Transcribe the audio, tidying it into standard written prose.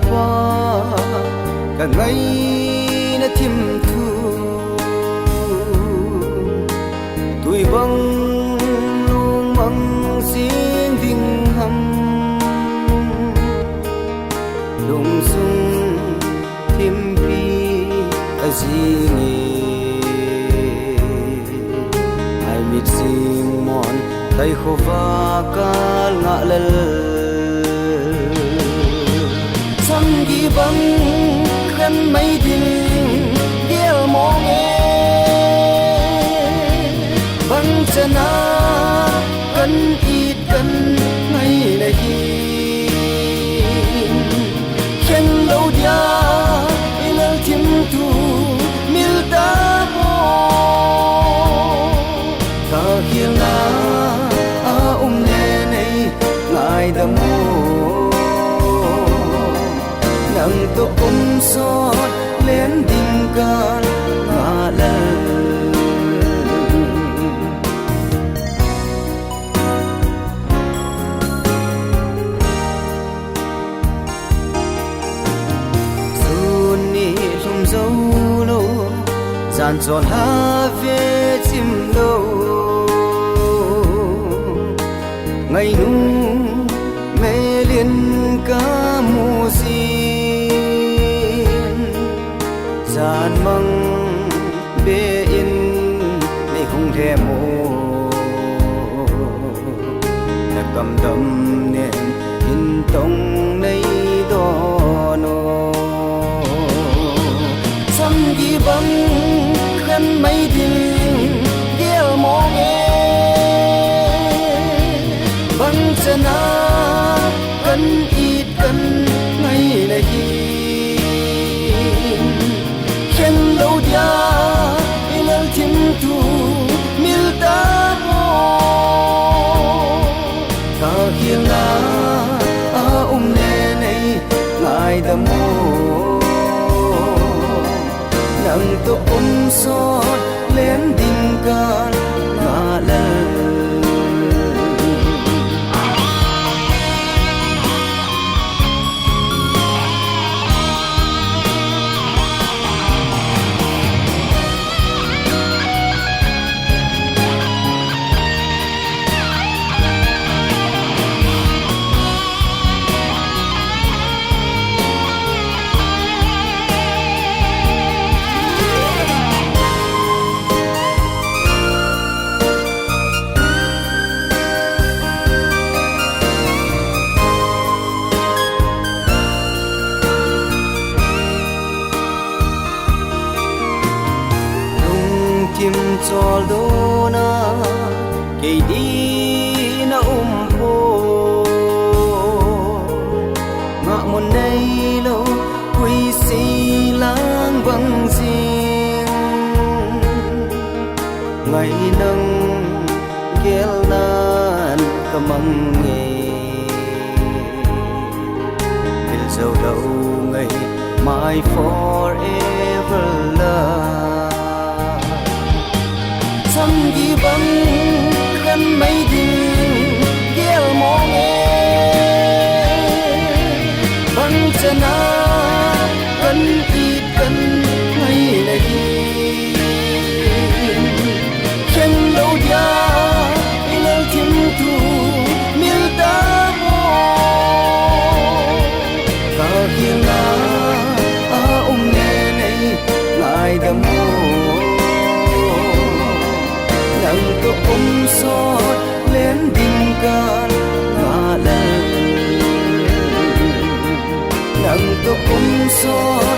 pa ka ngai na thim thu tui bang lung mang xin ding ham lung sung thim pi a zingi ai mit sing mon tay khova kal nga lal sang gi bang khan mai ding gel mong e bang chana kan it kan ngai la hi khen lo dia ilal tim tu mil ta mo ka hiel na ne nei ngai da mo nang to sot len ding kan nga la sun ni som zo lo zan zon ha ve chim lo ngày nu mê liên ca mù xin gian măng bê in này không thể mô là cầm đầm nền in tông này đó nô xăm ghi băng khăn mấy đình gheo mong chana kan it kan ngai la hi khen lo dia ilal tim tu mil ta mo ka hiel na ne nei ngai da mo nang to sot len ding kan nga la kim chol do na ke di na po nga mon nei lo quy si lang bang sing ngày nâng gel nan kamang nge bil zo đâu ngày my forever love sam gi bang khan mai ding gel mong bang chana kan it kan ngai la hi khen lo dia ilal tim tu mil ta mo ka hiel na ne nei ngai da mo nang to sot len ding kan nga la nang to sot